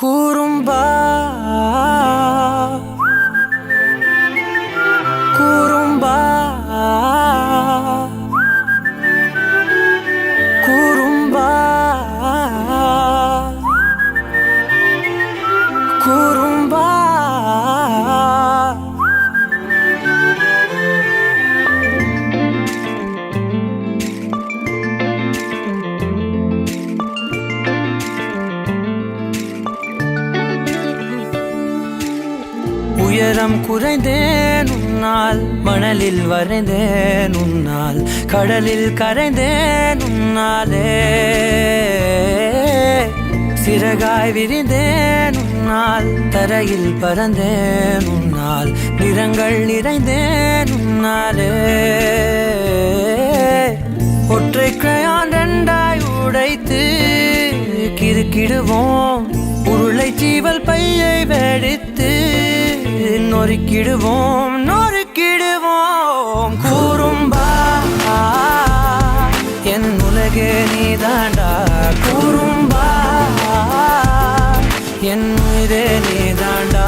குறும்பா குறும்பா குறும்பா குறும்பா உயரம் குறைந்தேன் உன்னால், மணலில் வரைந்தேன் உன்னால், கடலில் கரைந்தேன் உன்னாலே, சிறகாய் விரிந்தேன் உன்னால், தரையில் பறந்தேன் உன்னால், நிறங்கள் நிறைந்தேன் உன்னாலே. ஒற்றை கிரையான் ரெண்டாய் உடைத்து கிறுக்கிடுவோம், உருளை சீவல் பையை வெடித்து நொறுக்கிடுவோம் நொறுக்கிடுவோம். குறும்பா என் உலகே நீதாண்டா, குறும்பா என் உயிரே நீதாண்டா.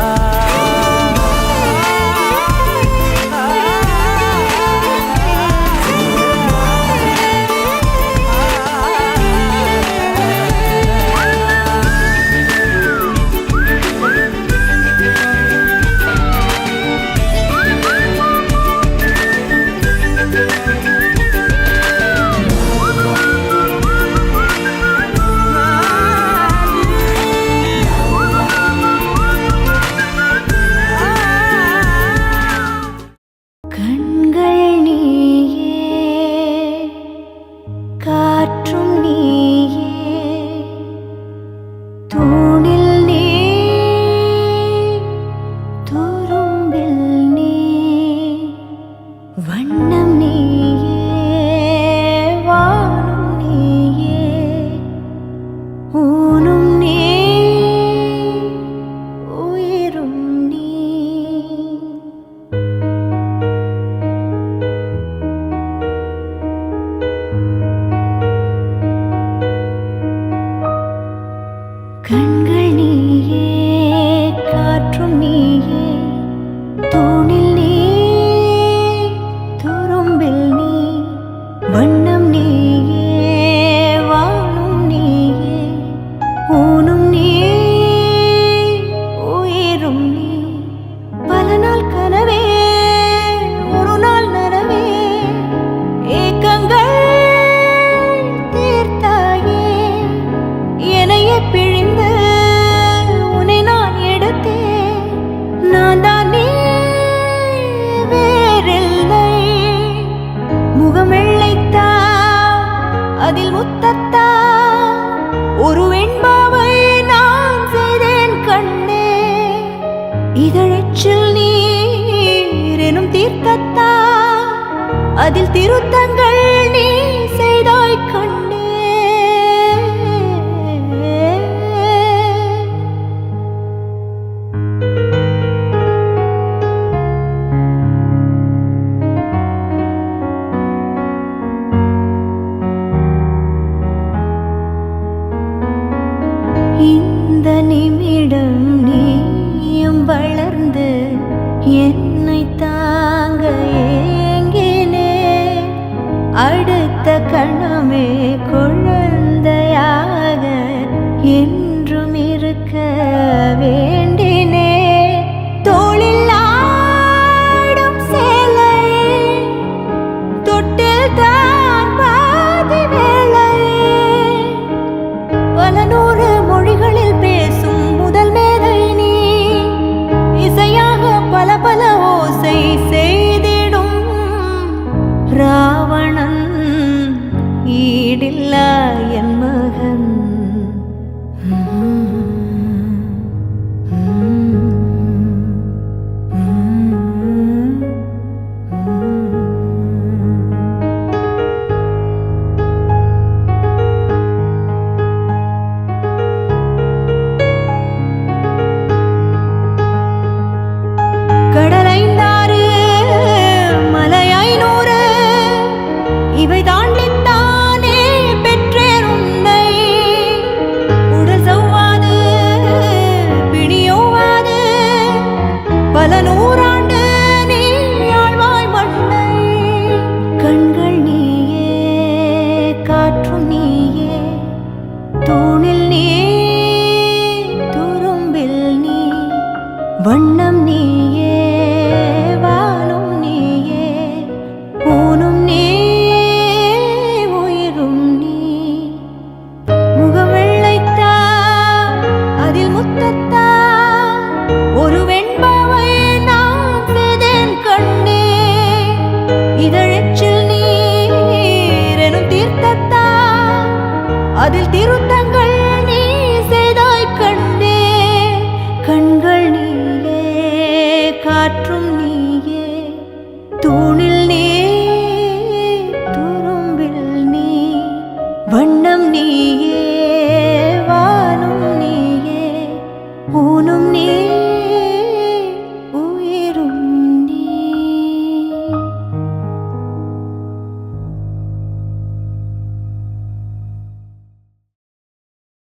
கண்கள் நீயே, காற்றும் நீயே, தூணில் நீ, துரும்பில் நீ, வண்ணம் நீயே, வானும் நீயே, ஊனும் நீ, உயிரும் நீ. பல நாள் கனவே, ஒரு நாள் நனவே, ஏக்கங்கள் தீர்த்தாயே, என்னையே பிழிந்து உன்னை நான் எடுத்தேன். நான் தான் நீ வேறில்லை. முகம் வெள்ளைத்தா, அதில் முத்தத்தா, ஒரு வெண்பாவை நான் செய்தேன் கண்ணே. இதழச்சில் நீர் எனும் தீர்த்தத்தா, அதில் திருத்தங்கள் நீ செய்தாய் கண்ணே. இந்த நிமிடம் நீயும் வளர்ந்து என்னை தாங்க ஏங்கினே, அடுத்த கணமே குழந்தையாக என்றும் இருக்க வேண்டினே. தோளில் ஆடும் சேலை, தொட்டில் தான் பாதி வேலை, பல நூறு மொழிகளில் பேசும் முதல் மேதை நீ, இசையாக பல பல ஓசை செய்திடும் ராவணன் ஈடில்லா என் மகன். வண்ணம் நீயே வானும் நீயே ஊனும் நீ உயிரும் நீ முகம் வெள்ளைத்தா அதில் முத்தத்தா ஒரு வெண்பாவை நான் செய்தேன் கண்ணே இதழச்சில் நீர் எனும் தீர்த்தத்தா அதில் திருத்தங்கள்